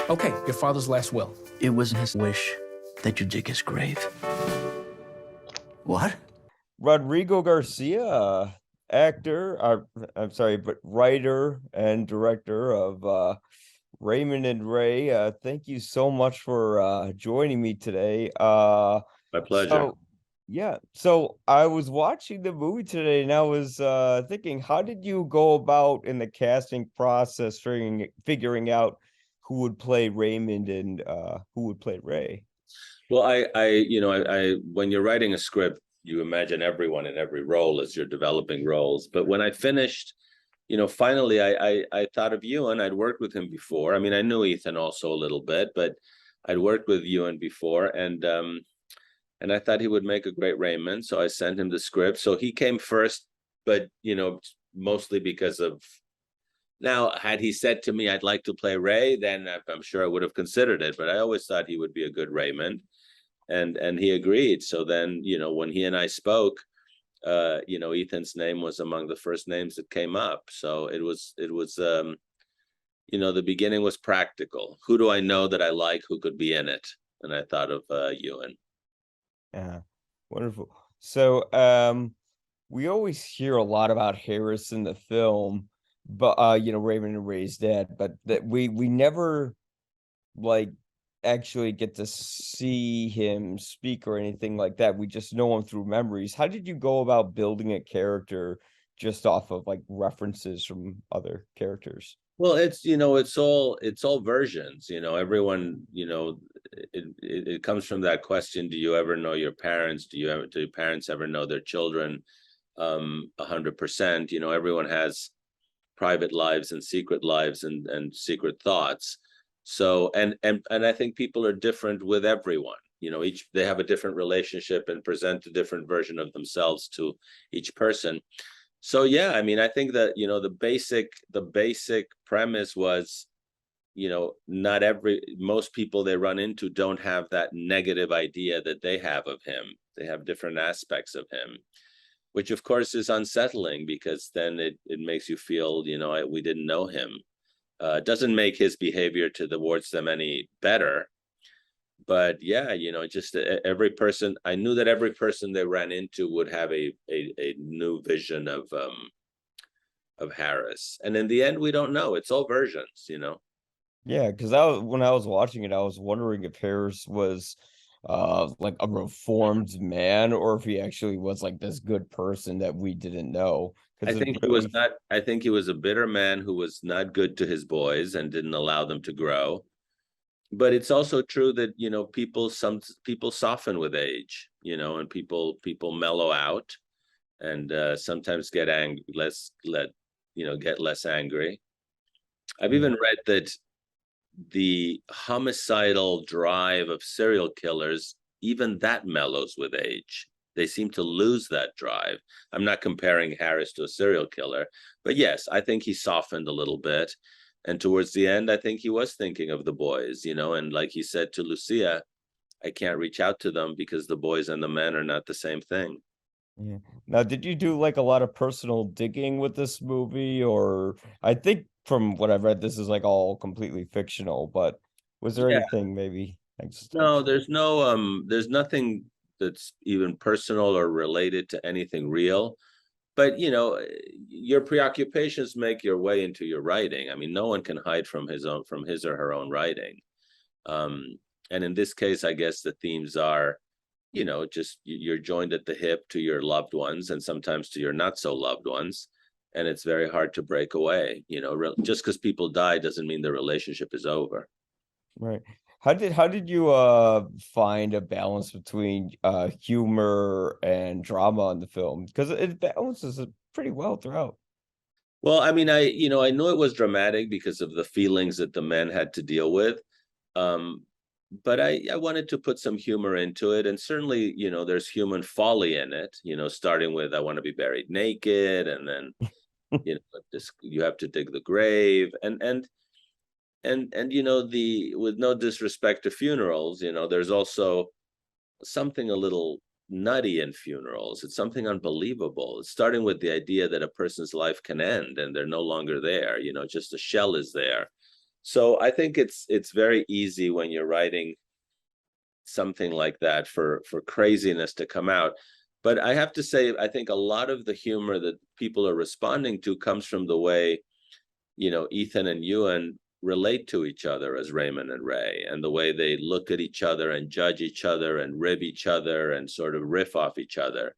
Okay, your father's last will. It was his wish that you dig his grave. What? Rodrigo Garcia, actor, I'm sorry, but writer and director of Raymond and Ray. Thank you so much for joining me today. My pleasure. So yeah, so I was watching the movie today and I was thinking, how did you go about in the casting process figuring out who would play Raymond and who would play Ray? Well, I when you're writing a script, you imagine everyone in every role as you're developing roles. But when I finished, finally, I thought of Ewan. I'd worked with him before. I mean, I knew Ethan also a little bit, but I'd worked with Ewan before, and I thought he would make a great Raymond. So I sent him the script. So he came first, but mostly because of. Now, had he said to me, "I'd like to play Ray," then I'm sure I would have considered it. But I always thought he would be a good Raymond, and he agreed. So then, when he and I spoke, Ethan's name was among the first names that came up. So it was the beginning was practical. Who do I know that I like who could be in it? And I thought of Ewan. Yeah, wonderful. So we always hear a lot about Harris in the film, but Raymond and Ray's dad, but that we never like actually get to see him speak or anything like that. We just know him through memories. How did you go about building a character just off of like references from other characters? Well, it's all versions. Everyone. It comes from that question: do you ever know your parents? Do your parents ever know their children? 100%. Everyone has private lives and secret lives and secret thoughts. So and I think people are different with everyone. Each they have a different relationship and present a different version of themselves to each person. So yeah, I mean, I think that the basic premise was, most people they run into don't have that negative idea that they have of him. They have different aspects of him, which of course is unsettling because then it makes you feel, we didn't know him. It doesn't make his behavior towards them any better. But yeah, just every person, I knew that every person they ran into would have a new vision of Harris. And in the end, we don't know. It's all versions. Yeah, because when I was watching it, I was wondering if Harris was like a reformed man or if he actually was like this good person that we didn't know. I Because think he was not. I think he was a bitter man who was not good to his boys and didn't allow them to grow. But it's also true that some people soften with age, and people mellow out, and sometimes get get less angry. I've even read that the homicidal drive of serial killers, even that mellows with age. They seem to lose that drive. I'm not comparing Harris to a serial killer, but yes, I think he softened a little bit. And towards the end, I think he was thinking of the boys, and like he said to Lucia, I can't reach out to them because the boys and the men are not the same thing. Yeah. Now, did you do like a lot of personal digging with this movie, or I think from what I've read, this is like all completely fictional, but was there Yeah. anything maybe? No, there's nothing that's even personal or related to anything real. But your preoccupations make your way into your writing. I mean, no one can hide from his or her own writing. And in this case, I guess the themes are, just you're joined at the hip to your loved ones and sometimes to your not so loved ones. And it's very hard to break away. Just because people die doesn't mean the relationship is over. Right. How did you find a balance between humor and drama in the film? Because it balances it pretty well throughout. Well, I mean, I knew it was dramatic because of the feelings that the men had to deal with. But I wanted to put some humor into it. And certainly, there's human folly in it, starting with I want to be buried naked. And then, you have to dig the grave. And with no disrespect to funerals, there's also something a little nutty in funerals. It's something unbelievable. It's starting with the idea that a person's life can end and they're no longer there. Just a shell is there. So I think it's very easy when you're writing something like that for craziness to come out. But I have to say, I think a lot of the humor that people are responding to comes from the way, Ethan and Ewan relate to each other as Raymond and Ray, and the way they look at each other and judge each other and rib each other and sort of riff off each other.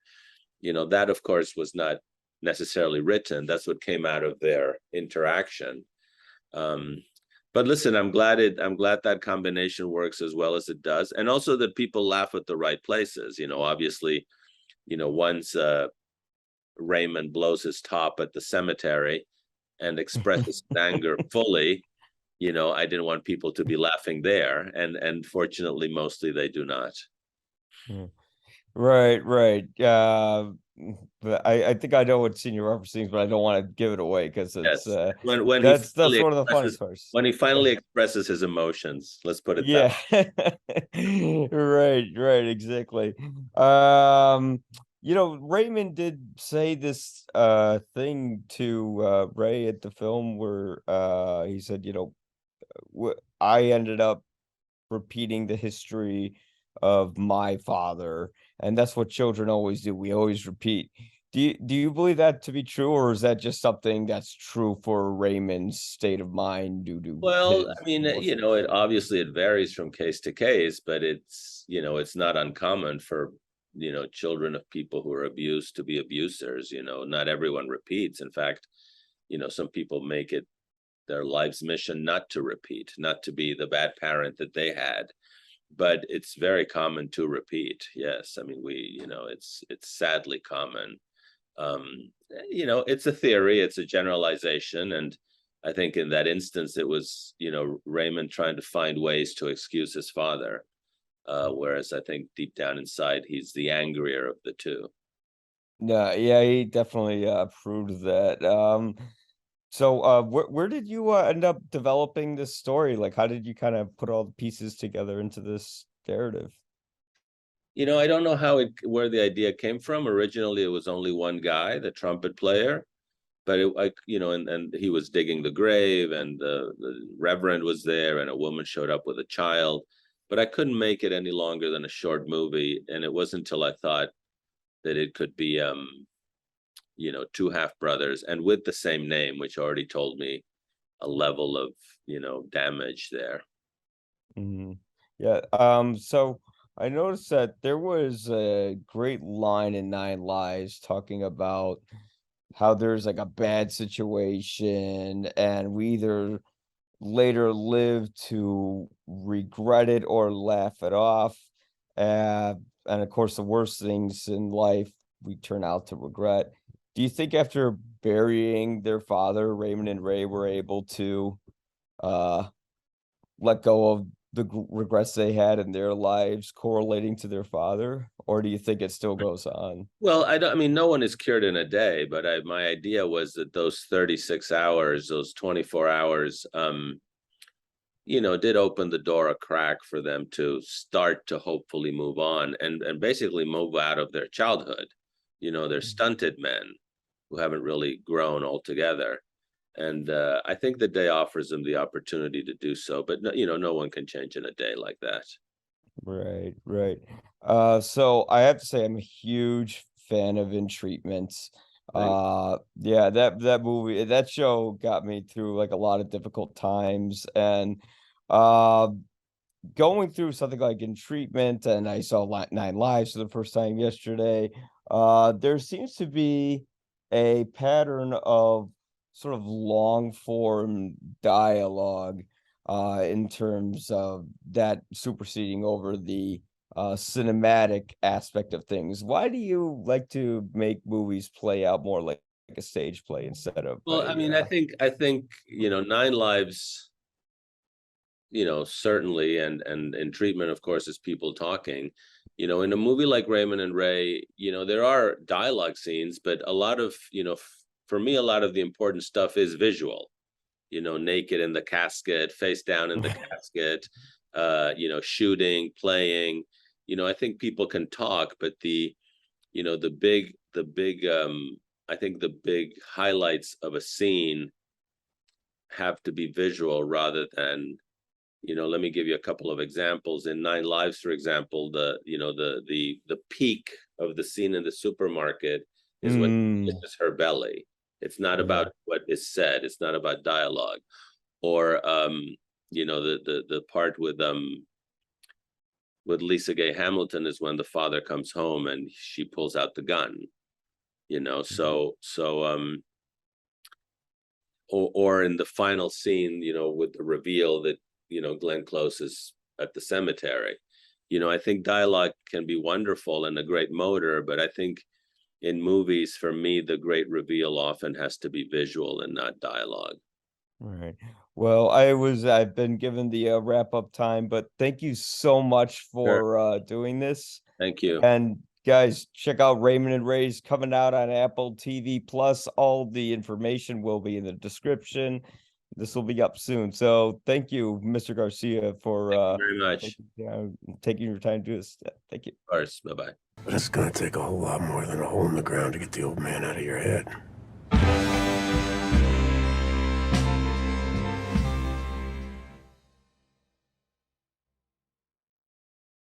That of course was not necessarily written. That's what came out of their interaction. Um, but listen, I'm glad that combination works as well as it does, and also that people laugh at the right places. Obviously, once Raymond blows his top at the cemetery and expresses anger fully, I didn't want people to be laughing there, and fortunately, mostly they do not. Right. But I think I know what scene you're referencing, but I don't want to give it away because it's Yes, when that's one of the funniest parts. when he finally expresses his emotions. Let's put it Yeah. that Right, exactly. Raymond did say this thing to Ray at the film where he said, I ended up repeating the history of my father, and that's what children always do. We always repeat. Do you believe that to be true, or is that just something that's true for Raymond's state of mind due to Well, his I mean, emotions? it obviously it varies from case to case, but it's not uncommon for, children of people who are abused to be abusers. Not everyone repeats. In fact, some people make it their life's mission not to repeat, not to be the bad parent that they had. But it's very common to repeat. Yes, I mean, it's sadly common. It's a theory, it's a generalization, and I think in that instance it was, Raymond trying to find ways to excuse his father, whereas I think deep down inside he's the angrier of the two. No, yeah, he definitely proved that. So where did you end up developing this story? Like, how did you kind of put all the pieces together into this narrative? I don't know where the idea came from. Originally, it was only one guy, the trumpet player, but and he was digging the grave, and the reverend was there, and a woman showed up with a child, but I couldn't make it any longer than a short movie, and it wasn't until I thought that it could be, two half brothers and with the same name, which already told me a level of, damage there. Mhm. Yeah. So I noticed that there was a great line in Nine Lives talking about how there's like a bad situation and we either later live to regret it or laugh it off. Uh, and of course, the worst things in life we turn out to regret. Do you think after burying their father, Raymond and Ray were able to uh let go of the regrets they had in their lives correlating to their father, or do you think it still goes on? Well, I mean, no one is cured in a day, but my idea was that those 36 hours, those 24 hours, did open the door a crack for them to start to hopefully move on and basically move out of their childhood. They're stunted men who haven't really grown altogether. And I think the day offers them the opportunity to do so. But no one can change in a day like that. Right. So I have to say I'm a huge fan of In Treatments. Thank Yeah, that movie, that show got me through like a lot of difficult times, and uh going through something like In Treatment, and I saw Nine Lives for the first time yesterday. There seems to be a pattern of sort of long form dialogue in terms of that superseding over the cinematic aspect of things. Why do you like to make movies play out more like a stage play instead of Well, I a mean, I think Nine Lives, certainly, and in Treatment, of course, is people talking. In a movie like Raymond and Ray, there are dialogue scenes, but a lot of, for me, a lot of the important stuff is visual. Naked in the casket, face down in the casket, shooting, playing. I think people can talk, but the big I think the big highlights of a scene have to be visual rather than, let me give you a couple of examples. In 9 Lives, for example, the peak of the scene in the supermarket is when this is her belly. It's not about what is said. It's not about dialogue. Or the part with Lisa Gay Hamilton is when the father comes home and she pulls out the gun. Or in the final scene, with the reveal that Glenn Close is at the cemetery. I think dialogue can be wonderful and a great motor, but I think in movies, for me, the great reveal often has to be visual and not dialogue. Right. Well, I've been given the wrap up time, but thank you so much for doing this. Thank you. And guys, check out Raymond Ray's coming out on Apple TV Plus. All the information will be in the description. This will be up soon. So thank you, Mr. Garcia, for Thank you very much. taking your time to do this. Thank you. Of course. Bye-bye. But it's gonna take a whole lot more than a hole in the ground to get the old man out of your head.